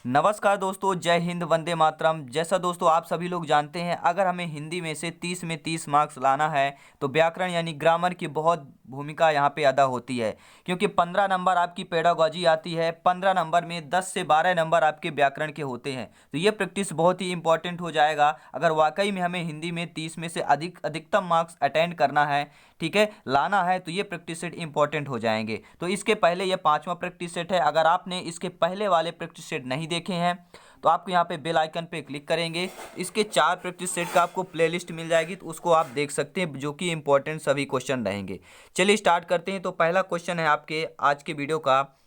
नमस्कार दोस्तों, जय हिंद, वंदे मातरम। जैसा दोस्तों आप सभी लोग जानते हैं, अगर हमें हिंदी में से 30 में 30 मार्क्स लाना है तो व्याकरण यानी ग्रामर की बहुत भूमिका यहाँ पे अदा होती है। क्योंकि 15 नंबर आपकी पेडागॉजी आती है, 15 नंबर में 10 से 12 नंबर आपके व्याकरण के होते हैं। तो ये प्रैक्टिस बहुत ही इंपॉर्टेंट हो जाएगा अगर वाकई में हमें हिंदी में 30 में से अधिकतम मार्क्स अटेंड करना है, ठीक है, लाना है, तो ये प्रैक्टिस सेट इंपॉर्टेंट हो जाएंगे। तो इसके पहले ये 5वां प्रैक्टिस सेट है। अगर आपने इसके पहले वाले प्रैक्टिस सेट नहीं देखे हैं तो आपको यहाँ पे बेल आइकन पे क्लिक करेंगे, इसके 4 प्रैक्टिस सेट का आपको प्लेलिस्ट मिल जाएगी, तो उसको आप देख सकते हैं, जो कि इंपॉर्टेंट सभी क्वेश्चन रहेंगे। चलिए स्टार्ट करते हैं। तो पहला क्वेश्चन है आपके आज के वीडियो का,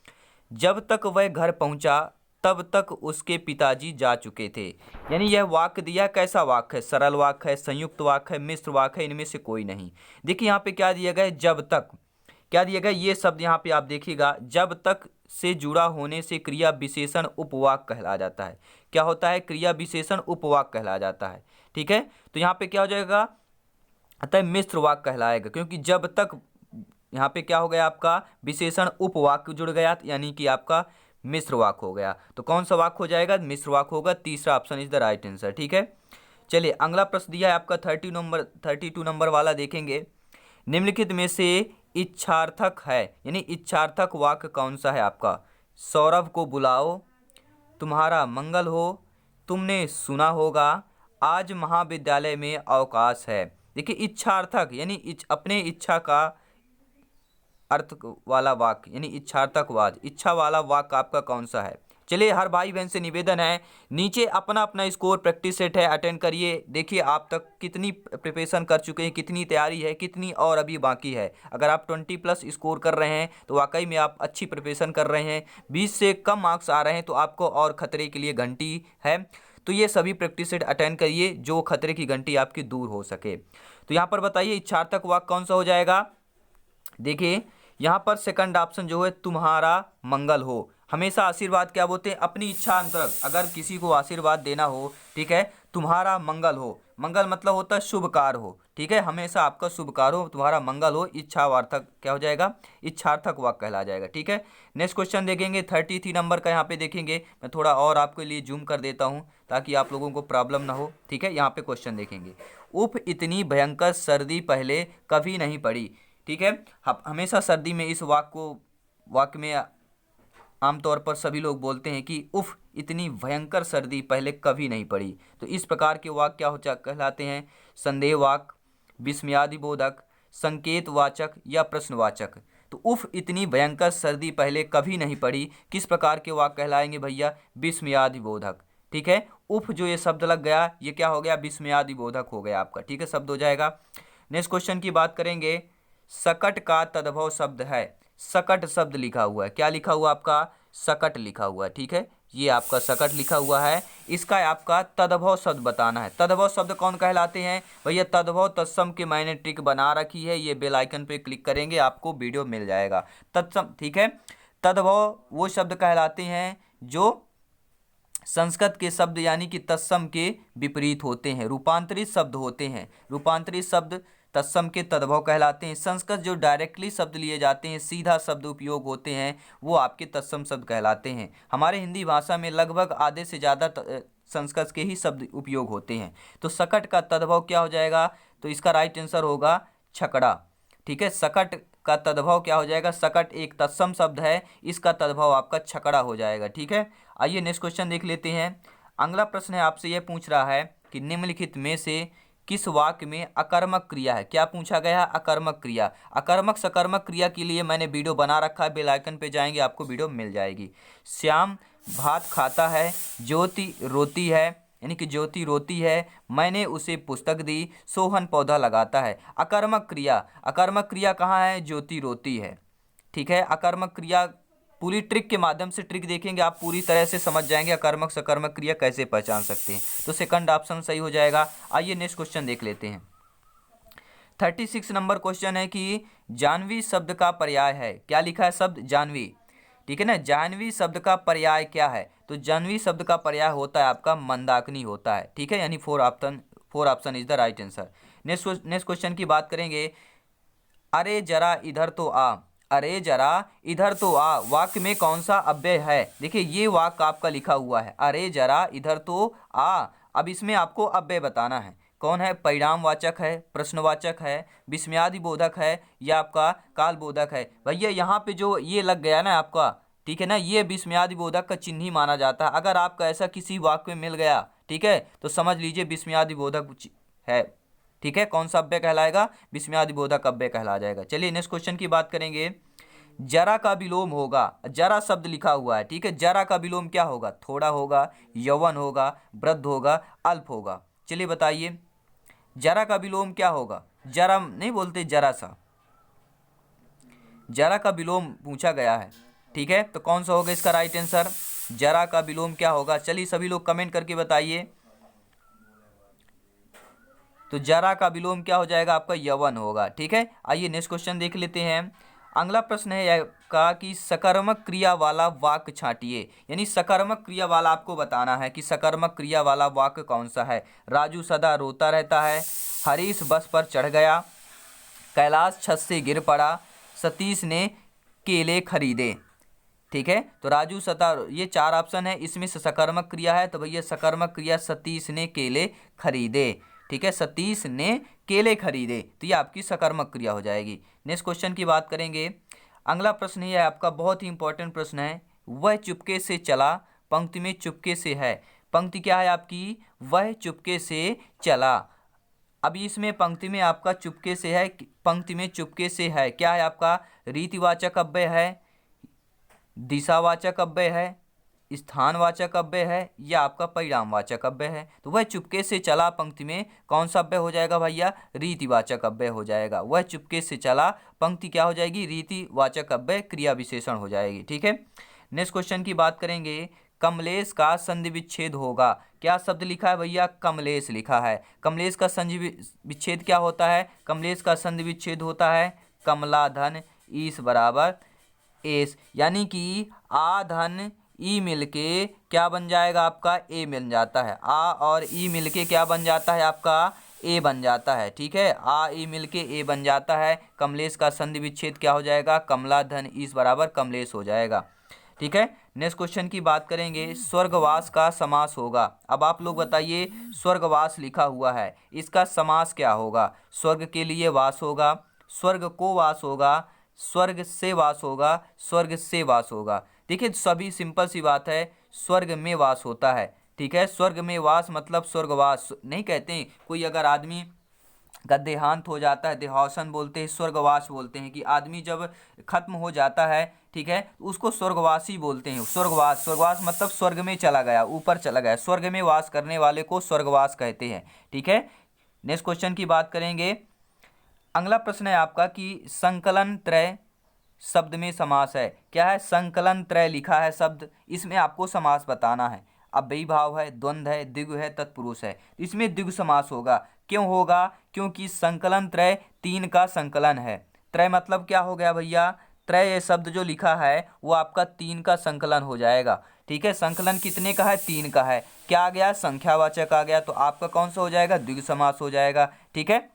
जब तक वह घर पहुंचा तब तक उसके पिताजी जा चुके थे। यानी यह वाक्य दिया, कैसा वाक्य है? सरल वाक्य है, संयुक्त वाक्य है, मिश्र वाक्य है, इनमें से कोई नहीं। देखिए यहाँ पे क्या दिया गया है, जब तक। क्या दिया गया, ये शब्द यहाँ पे आप देखिएगा, जब तक से जुड़ा होने से क्रिया विशेषण उपवाक्य कहला जाता है। क्या होता है? क्रिया विशेषण उपवाक्य कहला जाता है। ठीक है, तो यहाँ पे क्या हो जाएगा, अतः मिश्र वाक्य कहलाएगा, क्योंकि जब तक यहाँ पे क्या हो गया, आपका विशेषण उपवाक्य जुड़ गया, यानी कि आपका मिश्र वाक्य हो गया। तो कौन सा वाक्य हो जाएगा? मिश्र वाक्य होगा। तीसरा option is the right answer. ठीक है, चलिए अगला प्रश्न दिया है आपका 32 नंबर वाला देखेंगे। निम्नलिखित में से इच्छार्थक है, यानी इच्छार्थक वाक्य कौन सा है आपका? सौरभ को बुलाओ, तुम्हारा मंगल हो, तुमने सुना होगा, आज महाविद्यालय में अवकाश है। देखिए इच्छार्थक यानी अपने इच्छा का अर्थ वाला वाक्य, यानी इच्छार्थकवाद, इच्छा वाला वाक्य आपका कौन सा है? चलिए हर भाई बहन से निवेदन है, नीचे अपना अपना स्कोर प्रैक्टिस सेट है, अटेंड करिए। देखिए आप तक कितनी प्रिपरेशन कर चुके हैं, कितनी तैयारी है, कितनी और अभी बाकी है। अगर आप 20+ स्कोर कर रहे हैं तो वाकई में आप अच्छी प्रिपरेशन कर रहे हैं। 20 से कम मार्क्स आ रहे हैं तो आपको और खतरे के लिए घंटी है। तो ये सभी प्रैक्टिस सेट अटेंड करिए, जो खतरे की घंटी आपकी दूर हो सके। तो यहाँ पर बताइए इच्छार्थक वाक्य कौन सा हो जाएगा? देखिए यहाँ पर सेकंड ऑप्शन जो है, तुम्हारा मंगल हो। हमेशा आशीर्वाद क्या बोलते हैं? अपनी इच्छा अंतर्गत अगर किसी को आशीर्वाद देना हो, ठीक है, तुम्हारा मंगल हो। मंगल मतलब होता है शुभ कार्य हो। ठीक है, हमेशा आपका शुभ कार्य हो, तुम्हारा मंगल हो, इच्छावार्थक क्या हो जाएगा? इच्छार्थक वाक्य कहला जाएगा। ठीक है, नेक्स्ट क्वेश्चन देखेंगे 33 नंबर का। यहाँ पे देखेंगे, मैं थोड़ा और आपके लिए जूम कर देता हूँ ताकि आप लोगों को प्रॉब्लम ना हो। ठीक है, यहाँ पे क्वेश्चन देखेंगे, उफ इतनी भयंकर सर्दी पहले कभी नहीं पड़ी। ठीक है, हमेशा सर्दी में इस वाक्य में आमतौर पर सभी लोग बोलते हैं कि उफ इतनी भयंकर सर्दी पहले कभी नहीं पड़ी। तो इस प्रकार के वाक्य क्या हो कहलाते हैं? संदेहवाक, विस्मयादिबोधक, संकेतवाचक या प्रश्नवाचक। तो उफ इतनी भयंकर सर्दी पहले कभी नहीं पड़ी, किस प्रकार के वाक्य कहलाएंगे भैया? विस्मयादिबोधक। ठीक है, उफ जो ये शब्द लग गया, ये क्या हो गया? विस्मयादिबोधक हो गया आपका। ठीक है, शब्द हो जाएगा। नेक्स्ट क्वेश्चन की बात करेंगे, सकट का तद्भव शब्द है। सकट शब्द लिखा हुआ है, क्या लिखा हुआ आपका? सकट लिखा हुआ है। ठीक है, ये आपका सकट लिखा हुआ है, इसका आपका तद्भव शब्द बताना है। तद्भव शब्द कौन कहलाते हैं भैया? तद्भव तत्सम के मैंने ट्रिक बना रखी है, ये बेल आइकन पे क्लिक करेंगे आपको वीडियो मिल जाएगा। तत्सम, ठीक है, तद्भव वो शब्द कहलाते हैं जो संस्कृत के शब्द यानी कि तत्सम के विपरीत होते हैं, रूपांतरित शब्द होते हैं। रूपांतरित शब्द तत्सम के तद्भव कहलाते हैं। संस्कृत जो डायरेक्टली शब्द लिए जाते हैं, सीधा शब्द उपयोग होते हैं, वो आपके तत्सम शब्द कहलाते हैं। हमारे हिंदी भाषा में लगभग आधे से ज़्यादा संस्कृत के ही शब्द उपयोग होते हैं। तो सकट का तद्भव क्या हो जाएगा? तो इसका राइट आंसर होगा छकड़ा। ठीक है, सकट का तद्भव क्या हो जाएगा? सकट एक तत्सम शब्द है, इसका तद्भव आपका छकड़ा हो जाएगा। ठीक है, आइए नेक्स्ट क्वेश्चन देख लेते हैं। अगला प्रश्न है, आपसे यह पूछ रहा है कि निम्नलिखित में से किस वाक्य में अकर्मक क्रिया है? क्या पूछा गया है? अकर्मक क्रिया। अकर्मक सकर्मक क्रिया के लिए मैंने वीडियो बना रखा है, बेल आइकन पे जाएंगे आपको वीडियो मिल जाएगी। श्याम भात खाता है, ज्योति रोती है, यानी कि ज्योति रोती है, मैंने उसे पुस्तक दी, सोहन पौधा लगाता है। अकर्मक क्रिया, अकर्मक क्रिया कहाँ है? ज्योति रोती है। ठीक है, अकर्मक क्रिया पूरी ट्रिक के माध्यम से ट्रिक देखेंगे, आप पूरी तरह से समझ जाएंगे अकर्मक सकर्मक क्रिया कैसे पहचान सकते हैं। तो सेकंड ऑप्शन सही हो जाएगा। आइए नेक्स्ट क्वेश्चन देख लेते हैं। 36 नंबर क्वेश्चन है कि जानवी शब्द का पर्याय है। क्या लिखा है शब्द? जानवी। ठीक है ना, जानवी शब्द का पर्याय क्या है? तो जानवी शब्द का पर्याय होता है आपका मंदाकिनी होता है। ठीक है, यानी four option is the right answer. Next question की बात करेंगे, अरे जरा इधर तो आ। अरे जरा इधर तो आ वाक्य में कौन सा अव्यय है? देखिए ये वाक्य आपका लिखा हुआ है, अरे जरा इधर तो आ। अब इसमें आपको अव्यय बताना है, कौन है? परिणामवाचक है, प्रश्नवाचक है, विस्मयादि बोधक है, या आपका कालबोधक है। भैया यहाँ पे जो ये लग गया ना आपका, ठीक है ना, ये विस्मयादि बोधक का चिन्ह ही माना जाता है। अगर आपका ऐसा किसी वाक्य में मिल गया, ठीक है, तो समझ लीजिए विस्मयादि बोधक है। ठीक है, कौन सा अव्यय कहलाएगा? विस्मयादि बोधक अव्यय कहला जाएगा। चलिए नेक्स्ट क्वेश्चन की बात करेंगे। जरा का विलोम होगा, जरा शब्द लिखा हुआ है, ठीक है, जरा का विलोम क्या होगा? थोड़ा होगा, यौवन होगा, वृद्ध होगा, अल्प होगा। चलिए बताइए जरा का विलोम क्या होगा? जरा नहीं बोलते, जरा सा, जरा का विलोम पूछा गया है, ठीक है, तो कौन सा होगा इसका राइट आंसर? जरा का विलोम क्या होगा? चलिए सभी लोग कमेंट करके बताइए। तो जरा का विलोम क्या हो जाएगा आपका? यवन होगा। ठीक है, आइए नेक्स्ट क्वेश्चन देख लेते हैं। अगला प्रश्न है यह का कि सकर्मक क्रिया वाला वाक्य छांटिए, यानी सकर्मक क्रिया वाला आपको बताना है कि सकर्मक क्रिया वाला वाक्य कौन सा है। राजू सदा रोता रहता है, हरीश बस पर चढ़ गया, कैलाश छत से गिर पड़ा, सतीश ने केले खरीदे। ठीक है, तो राजू सदा, ये चार ऑप्शन है, इसमें से सकर्मक क्रिया है, तो भैया सकर्मक क्रिया सतीश ने केले खरीदे। ठीक है, सतीश ने केले खरीदे, तो ये आपकी सकर्मक क्रिया हो जाएगी। नेक्स्ट क्वेश्चन की बात करेंगे। अगला प्रश्न ये है आपका, बहुत ही इंपॉर्टेंट प्रश्न है। वह चुपके से चला, पंक्ति में चुपके से है, पंक्ति क्या है आपकी? वह चुपके से चला। अभी इसमें पंक्ति में आपका चुपके से है, पंक्ति में चुपके से है, क्या है आपका? रीतिवाचक अव्यय है, दिशावाचक अव्यय है, स्थानवाचक अव्यय है, या आपका परिणामवाचक अव्यय है। तो वह चुपके से चला पंक्ति में कौन सा अव्यय हो जाएगा भैया? रीतिवाचक अव्यय हो जाएगा। वह चुपके से चला पंक्ति क्या हो जाएगी? रीतिवाचक अव्यय क्रिया विशेषण हो जाएगी। ठीक है, नेक्स्ट क्वेश्चन की बात करेंगे। कमलेश का संधि विच्छेद होगा, क्या शब्द लिखा है भैया? कमलेश लिखा है। कमलेश का संधि विच्छेद क्या होता है? कमलेश का संधि विच्छेद होता है कमला धन ईस बराबर एस, यानी कि आ धन ई मिलके क्या बन जाएगा आपका? ए बन जाता है। आ और ई मिलके क्या बन जाता है आपका? ए बन जाता है। ठीक है, आ ई मिलके ए बन जाता है। कमलेश का संधि विच्छेद क्या हो जाएगा? कमला धन ईस बराबर कमलेश हो जाएगा। ठीक है, नेक्स्ट क्वेश्चन की बात करेंगे। स्वर्गवास का समास होगा। अब आप लोग बताइए, स्वर्गवास लिखा हुआ है, इसका समास क्या होगा? स्वर्ग के लिए वास होगा, स्वर्ग को वास होगा, स्वर्ग से वास होगा, स्वर्ग से वास होगा। देखिए सभी सिंपल सी बात है, स्वर्ग में वास होता है। ठीक है, स्वर्ग में वास मतलब स्वर्गवास नहीं कहते हैं। कोई अगर आदमी का देहांत हो जाता है, देहावसन बोलते हैं, स्वर्गवास बोलते हैं, कि आदमी जब खत्म हो जाता है, ठीक है, तो उसको स्वर्गवासी बोलते हैं। स्वर्गवास, स्वर्गवास मतलब स्वर्ग में चला गया, ऊपर चला गया, स्वर्ग में वास करने वाले को स्वर्गवास कहते हैं। ठीक है, नेक्स्ट क्वेश्चन की बात करेंगे। अगला प्रश्न है आपका कि संकलन त्रय शब्द में समास है, क्या है? संकलन त्रय लिखा है शब्द, इसमें आपको समास बताना है। अव्ययी भाव है, द्वंद्व है, द्विगु है, तत्पुरुष है, इसमें द्विगु समास होगा। क्यों होगा? क्योंकि संकलन त्रय तीन का संकलन है। त्रय मतलब क्या हो गया भैया? त्रय ये शब्द जो लिखा है वो आपका तीन का संकलन हो जाएगा। ठीक है, संकलन कितने का है? तीन का है। क्या आ गया? संख्यावाचक आ गया, तो आपका कौन सा हो जाएगा? द्विगु समास हो जाएगा। ठीक है,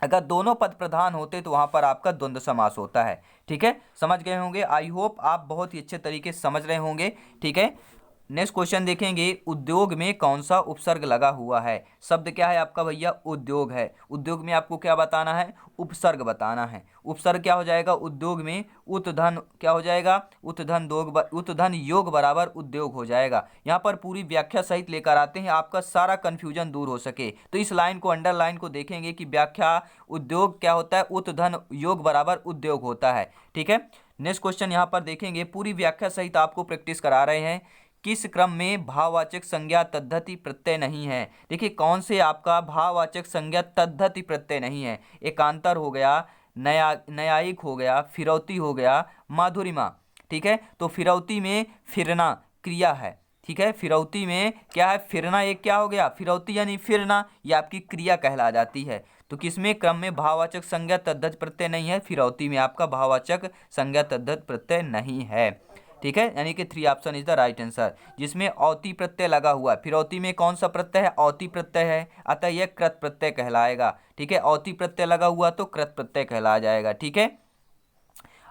अगर दोनों पद प्रधान होते तो वहां पर आपका द्वंद्व समास होता है। ठीक है, समझ गए होंगे। आई होप आप बहुत ही अच्छे तरीके से समझ रहे होंगे। ठीक है, नेक्स्ट क्वेश्चन देखेंगे। उद्योग में कौन सा उपसर्ग लगा हुआ है? शब्द क्या है आपका भैया? उद्योग है। उद्योग में आपको क्या बताना है? उपसर्ग बताना है। उपसर्ग क्या हो जाएगा उद्योग में? उत्धन क्या हो जाएगा? उत्धन योग बराबर उद्योग हो जाएगा। यहाँ पर पूरी व्याख्या सहित लेकर आते हैं, आपका सारा कंफ्यूजन दूर हो सके। तो इस लाइन को, अंडरलाइन को देखेंगे कि व्याख्या उद्योग क्या होता है? उत्धन योग बराबर उद्योग होता है। ठीक है, नेक्स्ट क्वेश्चन यहाँ पर देखेंगे, पूरी व्याख्या सहित आपको प्रैक्टिस करा रहे हैं। किस क्रम में भाववाचक संज्ञा तद्धति प्रत्यय नहीं है? देखिए कौन से आपका भाववाचक संज्ञा तद्धति प्रत्यय नहीं है? एकांतर हो गया, न्यायिक हो गया, फिरौती हो गया, माधुरिमा। ठीक है, तो फिरौती में फिरना क्रिया है। ठीक है, फिरौती में क्या है? फिरना एक क्या हो गया? फिरौती यानी फिरना, ये आपकी क्रिया कहला जाती है। तो किसमें क्रम में भाववाचक संज्ञा तद्धति प्रत्यय नहीं है? फिरौती में आपका भाववाचक संज्ञा तद्धति प्रत्यय नहीं है। ठीक है, यानी कि 3 option is the right answer, जिसमें औती प्रत्यय लगा हुआ है। फिरौती में कौन सा प्रत्यय है? औती प्रत्यय है, अतः यह कृत प्रत्यय कहलाएगा। ठीक है, औती प्रत्यय लगा हुआ तो कृत प्रत्यय कहला जाएगा। ठीक है,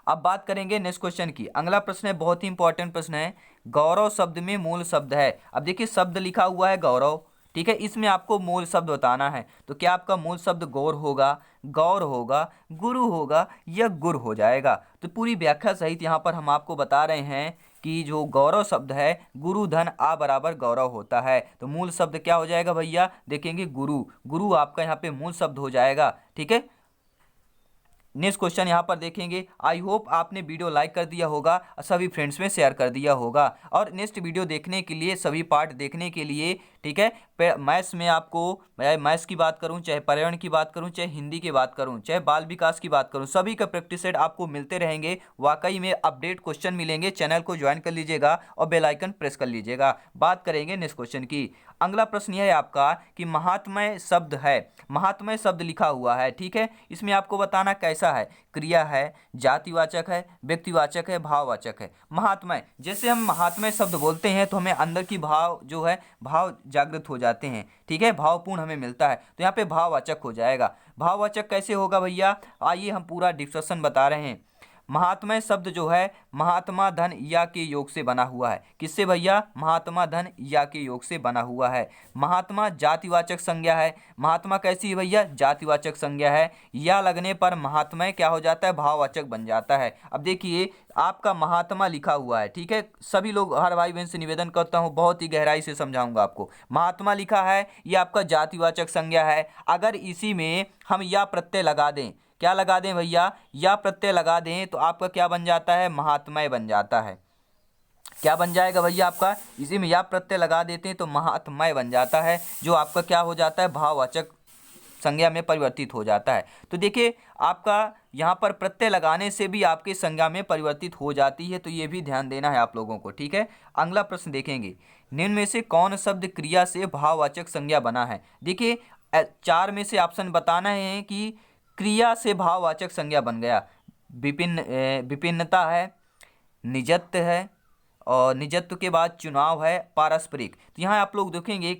अब बात करेंगे नेक्स्ट क्वेश्चन की। अगला प्रश्न है, बहुत ही इंपॉर्टेंट प्रश्न है। गौरव शब्द में मूल शब्द है। अब देखिए शब्द लिखा हुआ है गौरव, ठीक है, इसमें आपको मूल शब्द बताना है। तो क्या आपका मूल शब्द गौर होगा, गुरु होगा या गुर हो जाएगा? तो पूरी व्याख्या सहित यहाँ पर हम आपको बता रहे हैं कि जो गौरव शब्द है गुरु धन आ बराबर गौरव होता है। तो मूल शब्द क्या हो जाएगा भैया? देखेंगे गुरु आपका यहाँ पे मूल शब्द हो जाएगा, ठीक है। नेक्स्ट क्वेश्चन यहाँ पर देखेंगे। आई होप आपने वीडियो लाइक कर दिया होगा, सभी फ्रेंड्स में शेयर कर दिया होगा, और नेक्स्ट वीडियो देखने के लिए, सभी पार्ट देखने के लिए, ठीक है। मैथ्स में आपको, मैं मैथ्स की बात करूं, चाहे पर्यावरण की बात करूं, चाहे हिंदी की बात करूं, चाहे बाल विकास की बात करूं, सभी का प्रैक्टिस सेट आपको मिलते रहेंगे। वाकई में अपडेट क्वेश्चन मिलेंगे। चैनल को ज्वाइन कर लीजिएगा और बेल आइकन प्रेस कर लीजिएगा। बात करेंगे नेक्स्ट क्वेश्चन की। अगला प्रश्न यह है आपका कि महात्म्य शब्द है, महात्म्य शब्द लिखा हुआ है, ठीक है। इसमें आपको बताना कैसा है, क्रिया है, जातिवाचक है, व्यक्तिवाचक है, भाववाचक है। महात्म्य, जैसे हम महात्म्य शब्द बोलते हैं तो हमें अंदर की भाव जो है भाव जागृत हो जाते हैं, ठीक है, भावपूर्ण हमें मिलता है। तो यहाँ पे भाववाचक हो जाएगा। भाववाचक कैसे होगा भैया? आइए हम पूरा डिस्कशन बता रहे हैं। महात्म्य शब्द जो है महात्मा धन या के योग से बना हुआ है। किससे भैया? महात्मा धन या के योग से बना हुआ है। महात्मा जातिवाचक संज्ञा है। महात्मा कैसी है भैया? जातिवाचक संज्ञा है। या लगने पर महात्म्य क्या हो जाता है? भाववाचक बन जाता है। अब देखिए आपका महात्मा लिखा हुआ है, ठीक है। सभी लोग, हर भाई बहन से निवेदन करता हूँ, बहुत ही गहराई से समझाऊंगा आपको। महात्मा लिखा है, ये आपका जातिवाचक संज्ञा है। अगर इसी में हम या प्रत्यय लगा दें, क्या लगा दें भैया? या प्रत्यय लगा दें तो आपका क्या बन जाता है? महात्म्य बन जाता है। क्या बन जाएगा भैया आपका? इसी में या प्रत्यय लगा देते हैं तो महात्म्य बन जाता है, जो आपका क्या हो जाता है? भाववाचक संज्ञा में परिवर्तित हो जाता है। तो देखिए आपका यहाँ पर प्रत्यय लगाने से भी आपके संज्ञा में परिवर्तित हो जाती है, तो ये भी ध्यान देना है आप लोगों को, ठीक है। अगला प्रश्न देखेंगे। निम्न में से कौन शब्द क्रिया से भाववाचक संज्ञा बना है? देखिए 4 में से ऑप्शन बताना है कि क्रिया से भाववाचक संज्ञा बन गया। विभिन्नता है, निजत्व है, और निजत्व के बाद चुनाव है, पारस्परिक। तो यहाँ आप लोग देखेंगे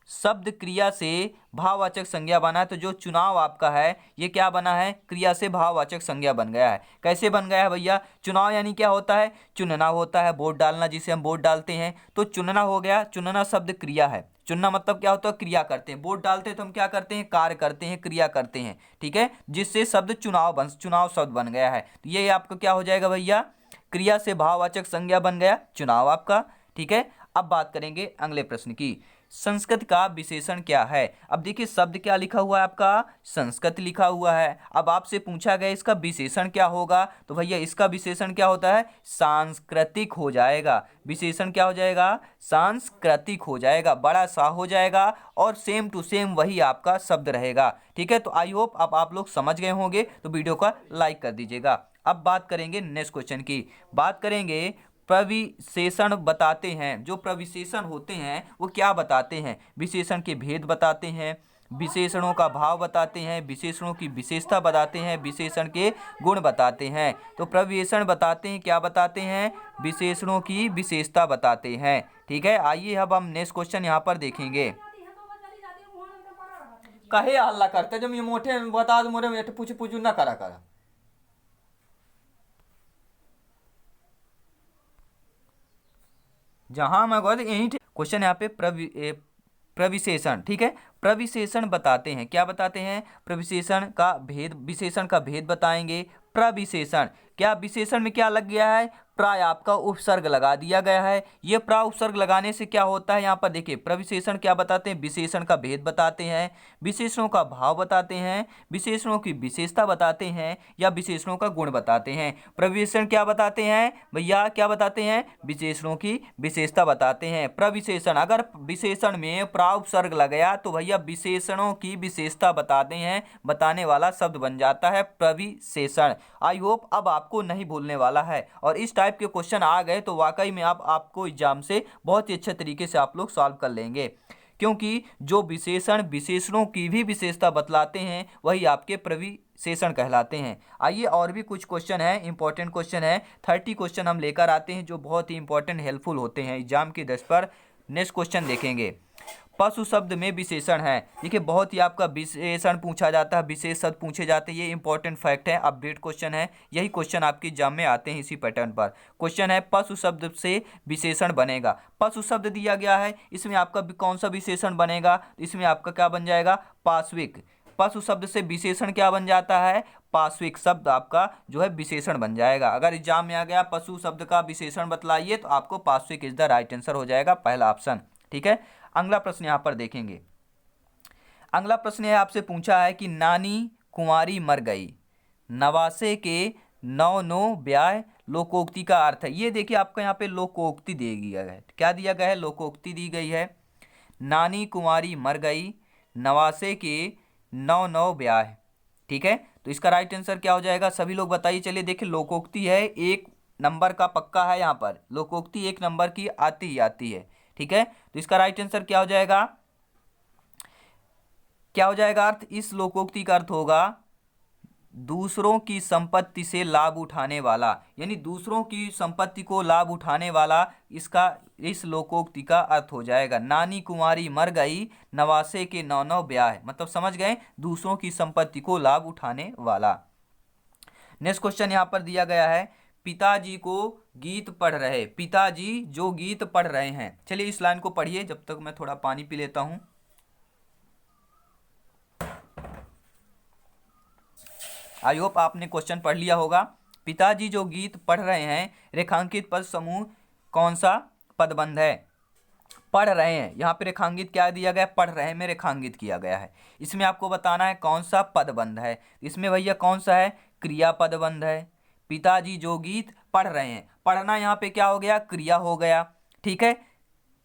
शब्द क्रिया से भाववाचक संज्ञा बना है, तो जो चुनाव आपका है ये क्या बना है? क्रिया से भाववाचक संज्ञा बन गया है। कैसे बन गया है भैया? चुनाव यानी क्या होता है? चुनना होता है, वोट डालना, जिसे हम वोट डालते हैं, तो चुनना हो गया। चुनना शब्द क्रिया है। चुनना मतलब क्या होता है? क्रिया करते हैं। वोट डालते हैं तो हम क्या करते हैं? कार्य करते हैं, क्रिया करते हैं, ठीक है, जिससे शब्द चुनाव शब्द बन गया है। तो ये आपका क्या हो जाएगा भैया? क्रिया से भाववाचक संज्ञा बन गया, चुनाव आपका, ठीक है। अब बात करेंगे अगले प्रश्न की। संस्कृत का विशेषण क्या है? अब देखिए शब्द क्या लिखा हुआ है आपका? संस्कृत लिखा हुआ है। अब आपसे पूछा गया इसका विशेषण क्या होगा, तो भैया इसका विशेषण क्या होता है? सांस्कृतिक हो जाएगा। विशेषण क्या हो जाएगा? सांस्कृतिक हो जाएगा, बड़ा सा हो जाएगा, और सेम टू सेम वही आपका शब्द रहेगा, ठीक है। तो आई होप अब आप लोग समझ गए होंगे, तो वीडियो का लाइक कर दीजिएगा। अब बात करेंगे नेक्स्ट क्वेश्चन की। बात करेंगे प्रविशेषण बताते हैं। जो प्रविशेषण होते हैं वो क्या बताते हैं? विशेषण के भेद बताते हैं, विशेषणों का भाव बताते हैं, विशेषणों की विशेषता बताते हैं, विशेषण के गुण बताते हैं। तो प्रविशेषण बताते हैं, क्या बताते हैं? विशेषणों की विशेषता बताते हैं, ठीक है। आइए अब हम नेक्स्ट क्वेश्चन यहाँ पर देखेंगे। कहे हल्ला करते जब ये मोटे बता दो, मोरे पूछ ना करा। जहां मैं गया यही क्वेश्चन यहाँ पे प्रविशेषण, ठीक है। प्रविशेषण बताते हैं, क्या बताते हैं? प्रविशेषण का भेद, विशेषण का भेद बताएंगे। प्रविशेषण, क्या विशेषण में क्या लग गया है? प्राय आपका उपसर्ग लगा दिया गया है। ये प्रा उपसर्ग लगाने से क्या होता है? यहाँ पर देखिए प्रविशेषण क्या बताते हैं? विशेषण का भेद बताते हैं, विशेषणों का भाव बताते हैं, विशेषणों की विशेषता बताते हैं, या विशेषणों का गुण बताते हैं। प्रविशेषण क्या बताते हैं भैया? क्या बताते हैं? विशेषणों की विशेषता बताते हैं। प्रविशेषण, अगर विशेषण में प्रा उपसर्ग लग गया तो भैया विशेषणों की विशेषता बताते हैं, बताने वाला शब्द बन जाता है प्रविशेषण। आई होप अब आपको नहीं भूलने वाला है, और इस टाइप के क्वेश्चन आ गए तो वाकई में आपको एग्जाम से बहुत ही अच्छे तरीके से आप लोग सॉल्व कर लेंगे, क्योंकि जो विशेषण विशेषणों की भी विशेषता बतलाते हैं वही आपके प्रविशेषण कहलाते हैं। आइए और भी कुछ क्वेश्चन है, इंपॉर्टेंट क्वेश्चन है। 30 क्वेश्चन हम लेकर आते हैं जो बहुत ही इंपॉर्टेंट हेल्पफुल होते हैं एग्जाम की दृष्टि पर। नेक्स्ट क्वेश्चन देखेंगे, पशु शब्द में विशेषण है। देखिए बहुत ही आपका विशेषण पूछा जाता है, विशेष शब्द पूछे जाते हैं, ये इंपॉर्टेंट फैक्ट है, अपडेट क्वेश्चन है, यही क्वेश्चन आपके एग्जाम में आते हैं इसी पैटर्न पर। क्वेश्चन है पशु शब्द से विशेषण बनेगा, पशु शब्द दिया गया है, इसमें आपका कौन सा विशेषण बनेगा, इसमें आपका क्या बन जाएगा, पाश्विक। पशु शब्द से विशेषण क्या बन जाता है, पाश्विक शब्द आपका जो है विशेषण बन जाएगा। अगर एग्जाम में आ गया पशु शब्द का विशेषण बतलाइए तो आपको पाश्विक इज द राइट आंसर हो जाएगा, पहला ऑप्शन। ठीक है, अगला प्रश्न यहाँ पर देखेंगे। अगला प्रश्न है आपसे पूछा है कि नानी कुंवारी मर गई, नवासे के नौ नो ब्याह, लोकोक्ति का अर्थ है। ये देखिए आपका यहाँ पे लोकोक्ति दी गई है, क्या दिया गया है, लोकोक्ति दी गई है। नानी कुंवारी मर गई, नवासे के नौ नौ ब्याह। ठीक है, तो इसका राइट आंसर क्या हो जाएगा, सभी लोग बताइए। चलिए देखिए लोकोक्ति है, एक नंबर का पक्का है, यहाँ पर लोकोक्ति एक नंबर की आती ही आती है। ठीक है, तो इसका राइट आंसर क्या हो जाएगा, क्या हो जाएगा अर्थ, इस लोकोक्ति का अर्थ होगा दूसरों की संपत्ति से लाभ उठाने वाला, यानी दूसरों की संपत्ति को लाभ उठाने वाला, इसका इस लोकोक्ति का अर्थ हो जाएगा। नानी कुंवारी मर गई, नवासे के नौ नौ ब्याह, मतलब समझ गए, दूसरों की संपत्ति को लाभ उठाने वाला। नेक्स्ट क्वेश्चन यहाँ पर दिया गया है, पिताजी को गीत पढ़ रहे, पिताजी जो गीत पढ़ रहे हैं। चलिए इस लाइन को पढ़िए, जब तक मैं थोड़ा पानी पी लेता हूं। आई होप आपने क्वेश्चन पढ़ लिया होगा। पिताजी जो गीत पढ़ रहे हैं, रेखांकित पद समूह कौन सा पदबंध है, पढ़ रहे हैं, यहाँ पे रेखांकित क्या दिया गया, पढ़ रहे में रेखांकित किया गया है। इसमें आपको बताना है कौन सा पदबंध है, इसमें भैया कौन सा है, क्रिया पदबंध है। पिताजी जो गीत पढ़ रहे हैं, पढ़ना यहाँ पे क्या हो गया, क्रिया हो गया। ठीक है,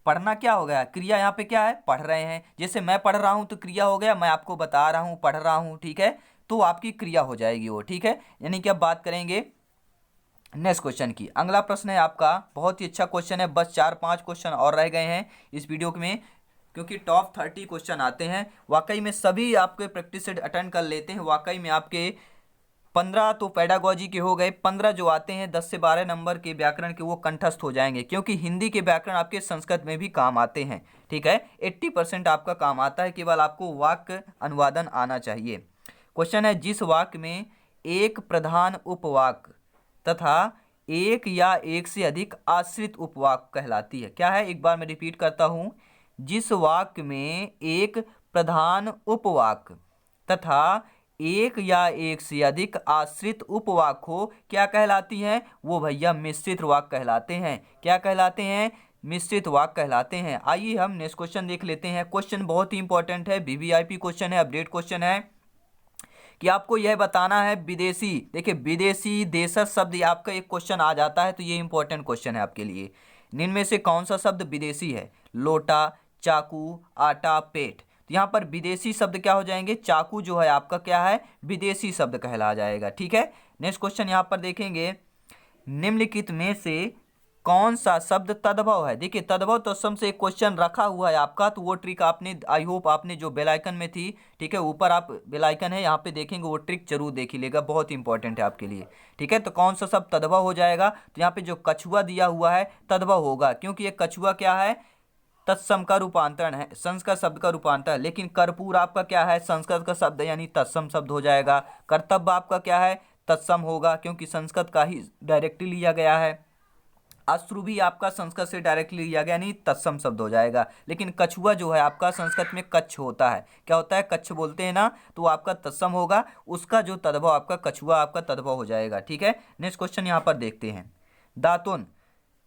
पढ़ना क्या हो गया, क्रिया, यहाँ पे क्या है, पढ़ रहे हैं। जैसे मैं पढ़ रहा हूँ तो क्रिया हो गया, मैं आपको बता रहा हूँ पढ़ रहा हूँ। ठीक है, तो आपकी क्रिया हो जाएगी वो। ठीक है, यानी कि अब बात करेंगे नेक्स्ट क्वेश्चन की। अगला प्रश्न है आपका, बहुत ही अच्छा क्वेश्चन है, बस 4-5 क्वेश्चन और रह गए हैं इस वीडियो में, क्योंकि टॉप 30 क्वेश्चन आते हैं। वाकई में सभी आपके प्रैक्टिस सेट अटेंड कर लेते हैं, वाकई में आपके 15 तो पेडागोजी के हो गए, 15 जो आते हैं 10 से 12 नंबर के व्याकरण के वो कंठस्थ हो जाएंगे, क्योंकि हिंदी के व्याकरण आपके संस्कृत में भी काम आते हैं। ठीक है, 80% आपका काम आता है, केवल आपको वाक्य अनुवादन आना चाहिए। क्वेश्चन है, जिस वाक्य में एक प्रधान उपवाक्य तथा एक या एक से अधिक आश्रित उपवाक्य कहलाती है, क्या है, एक बार मैं रिपीट करता हूं, जिस वाक्य में एक प्रधान उपवाक्य तथा एक या एक से अधिक आश्रित उपवाक्य हो, क्या कहलाती हैं, वो भैया मिश्रित वाक्य कहलाते हैं। क्या कहलाते हैं, मिश्रित वाक्य कहलाते हैं। आइए हम नेक्स्ट क्वेश्चन देख लेते हैं। क्वेश्चन बहुत ही इंपॉर्टेंट है, वीवीआईपी क्वेश्चन है, अपडेट क्वेश्चन है, कि आपको यह बताना है विदेशी। देखिए विदेशी, देशज शब्द आपका एक क्वेश्चन आ जाता है, तो ये इंपॉर्टेंट क्वेश्चन है आपके लिए। निम्न में से कौन सा शब्द विदेशी है, लोटा, चाकू, आटा, पेट। तो यहाँ पर विदेशी शब्द क्या हो जाएंगे, चाकू जो है आपका क्या है, विदेशी शब्द कहला जाएगा। ठीक है, नेक्स्ट क्वेश्चन यहाँ पर देखेंगे, निम्नलिखित में से कौन सा शब्द तद्भव है। देखिए तद्भव तत्सम से एक क्वेश्चन रखा हुआ है आपका, तो वो ट्रिक आपने, आई होप आपने जो बेल आइकन में थी, ठीक है ऊपर आप बेल आइकन है यहाँ पे देखेंगे, वो ट्रिक जरूर देख लीजिएगा, बहुत इंपॉर्टेंट है आपके लिए। ठीक है, तो कौन सा शब्द तद्भव हो जाएगा, तो यहाँ पे जो कछुआ दिया हुआ है तद्भव होगा, क्योंकि ये कछुआ क्या है, तत्सम का रूपांतरण है, संस्कृत शब्द का रूपांतर है। लेकिन कर्पूर आपका क्या है, संस्कृत का शब्द यानी तत्सम शब्द हो जाएगा। कर्तव्य आपका क्या है, तत्सम होगा, क्योंकि संस्कृत का ही डायरेक्टली लिया गया है। अश्रु भी आपका संस्कृत से डायरेक्टली लिया गया, नहीं तत्सम शब्द हो जाएगा। लेकिन कछुआ जो है आपका संस्कृत में कच्छ होता है, क्या होता है, कच्छ बोलते हैं ना, तो आपका तत्सम होगा, उसका जो तद्भव आपका कछुआ आपका तद्भव हो जाएगा। ठीक है, नेक्स्ट क्वेश्चन यहाँ पर देखते हैं, दातुन।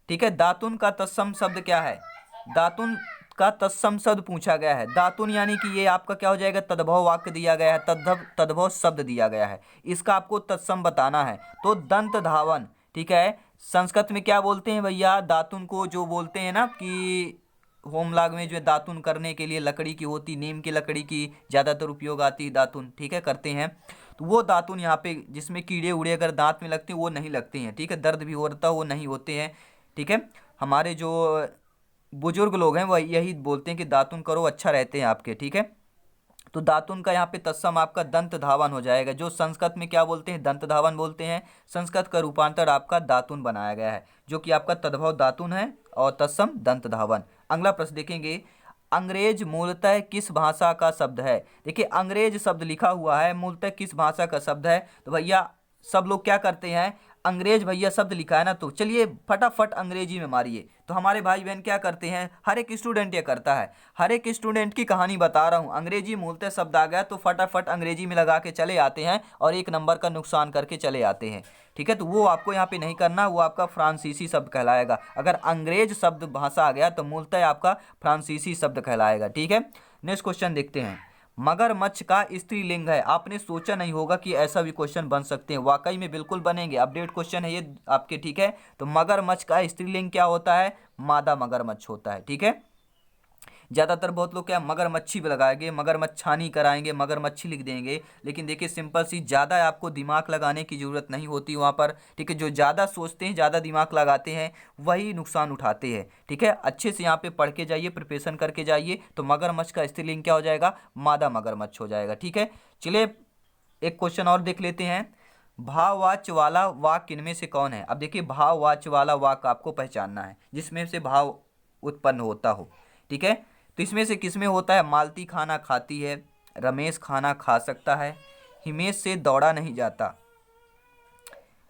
ठीक है, दातुन का तत्सम शब्द क्या है, दातुन का तत्सम शब्द पूछा गया है। दातुन यानी कि ये आपका क्या हो जाएगा, तद्भव वाक्य दिया गया है, तद्भव शब्द दिया गया है, इसका आपको तत्सम बताना है। तो दंत धावन, ठीक है, संस्कृत में क्या बोलते हैं भैया, दातुन को जो बोलते हैं ना, कि होम लाग में जो है दातुन करने के लिए लकड़ी की होती, नीम की लकड़ी की ज़्यादातर उपयोग आती है दातुन। ठीक है, करते हैं, तो वो दातुन यहाँ पे जिसमें कीड़े उड़े अगर दांत में लगते हैं वो नहीं लगते हैं। ठीक है, दर्द भी होता है वो नहीं होते हैं। ठीक है, हमारे जो बुजुर्ग लोग हैं वह यही बोलते हैं कि दातुन करो, अच्छा रहते हैं आपके। ठीक है, तो दातुन का यहाँ पे तत्सम आपका दंत धावन हो जाएगा, जो संस्कृत में क्या बोलते हैं, दंत धावन बोलते हैं, संस्कृत का रूपांतर आपका दातुन बनाया गया है, जो कि आपका तद्भव दातुन है और तत्सम दंत धावन। अगला प्रश्न देखेंगे, अंग्रेज मूलतः किस भाषा का शब्द है। देखिए अंग्रेज शब्द लिखा हुआ है, मूलतः किस भाषा का शब्द है। तो भैया सब लोग क्या करते हैं, अंग्रेज भैया शब्द लिखा है ना, तो चलिए फटाफट अंग्रेजी में मारिए। तो हमारे भाई बहन क्या करते हैं, हर एक स्टूडेंट ये करता है, हर एक स्टूडेंट की कहानी बता रहा हूँ। अंग्रेजी मूलतः शब्द आ गया तो फटाफट अंग्रेजी में लगा के चले आते हैं और 1 नंबर का नुकसान करके चले आते हैं। ठीक है, तो वो आपको यहाँ पे नहीं करना, वो आपका फ्रांसीसी शब्द कहलाएगा। अगर अंग्रेज शब्द भाषा आ गया तो मूलतः आपका फ्रांसीसी शब्द कहलाएगा। ठीक है, नेक्स्ट क्वेश्चन देखते हैं, मगरमच्छ का स्त्रीलिंग है। आपने सोचा नहीं होगा कि ऐसा भी क्वेश्चन बन सकते हैं, वाकई में बिल्कुल बनेंगे, अपडेट क्वेश्चन है ये आपके। ठीक है, तो मगरमच्छ का स्त्रीलिंग क्या होता है, मादा मगरमच्छ होता है। ठीक है, ज़्यादातर बहुत लोग क्या मगरमच्छी भी लगाएंगे, मगरमच्छानी कराएंगे, मगरमच्छी लिख देंगे, लेकिन देखिए सिंपल सी, ज़्यादा आपको दिमाग लगाने की ज़रूरत नहीं होती वहाँ पर। ठीक है, जो ज़्यादा सोचते हैं, ज़्यादा दिमाग लगाते हैं, वही नुकसान उठाते हैं। ठीक है, अच्छे से यहाँ पे पढ़ के जाइए, प्रिपरेशन करके जाइए, तो मगरमच्छ का स्त्रीलिंग क्या हो जाएगा, मादा मगरमच्छ हो जाएगा। ठीक है, चलिए एक क्वेश्चन और देख लेते हैं, भाववाच्य वाला वाक्य किनमें से कौन है। अब देखिए भाववाच्य वाला वाक्य आपको पहचानना है जिसमें से भाव उत्पन्न होता हो। ठीक है, तो इसमें से किसमें होता है, मालती खाना खाती है, रमेश खाना खा सकता है, हिमेश से दौड़ा नहीं जाता,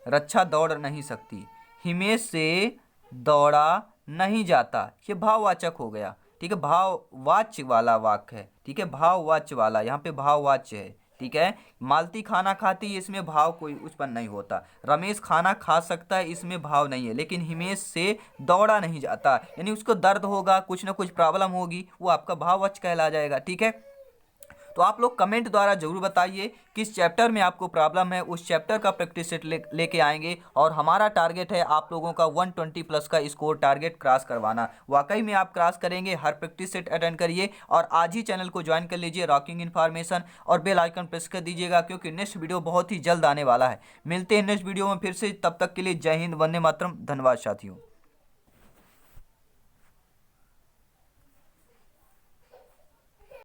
रक्षा दौड़ नहीं सकती, हिमेश से दौड़ा नहीं जाता, ये भाववाचक हो गया। ठीक है, भाववाच्य वाला वाक्य है। ठीक है, भाववाच्य वाला, यहाँ पे भाववाच्य है। ठीक है, मालती खाना खाती है, इसमें भाव कोई उत्पन्न नहीं होता। रमेश खाना खा सकता है, इसमें भाव नहीं है। लेकिन हिमेश से दौड़ा नहीं जाता, यानी उसको दर्द होगा, कुछ ना कुछ प्रॉब्लम होगी, वो आपका भाववाच्य कहला जाएगा। ठीक है, तो आप लोग कमेंट द्वारा जरूर बताइए किस चैप्टर में आपको प्रॉब्लम है, उस चैप्टर का प्रैक्टिस सेट लेके आएंगे। और हमारा टारगेट है आप लोगों का 120 प्लस का स्कोर टारगेट क्रॉस करवाना। वाकई में आप क्रॉस करेंगे, हर प्रैक्टिस सेट अटेंड करिए और आज ही चैनल को ज्वाइन कर लीजिए रॉकिंग इन्फॉर्मेशन, और बेल आइकन प्रेस कर दीजिएगा क्योंकि नेक्स्ट वीडियो बहुत ही जल्द आने वाला है। मिलते हैं नेक्स्ट वीडियो में फिर से, तब तक के लिए जय हिंद, वंदे मातरम, धन्यवाद साथियों।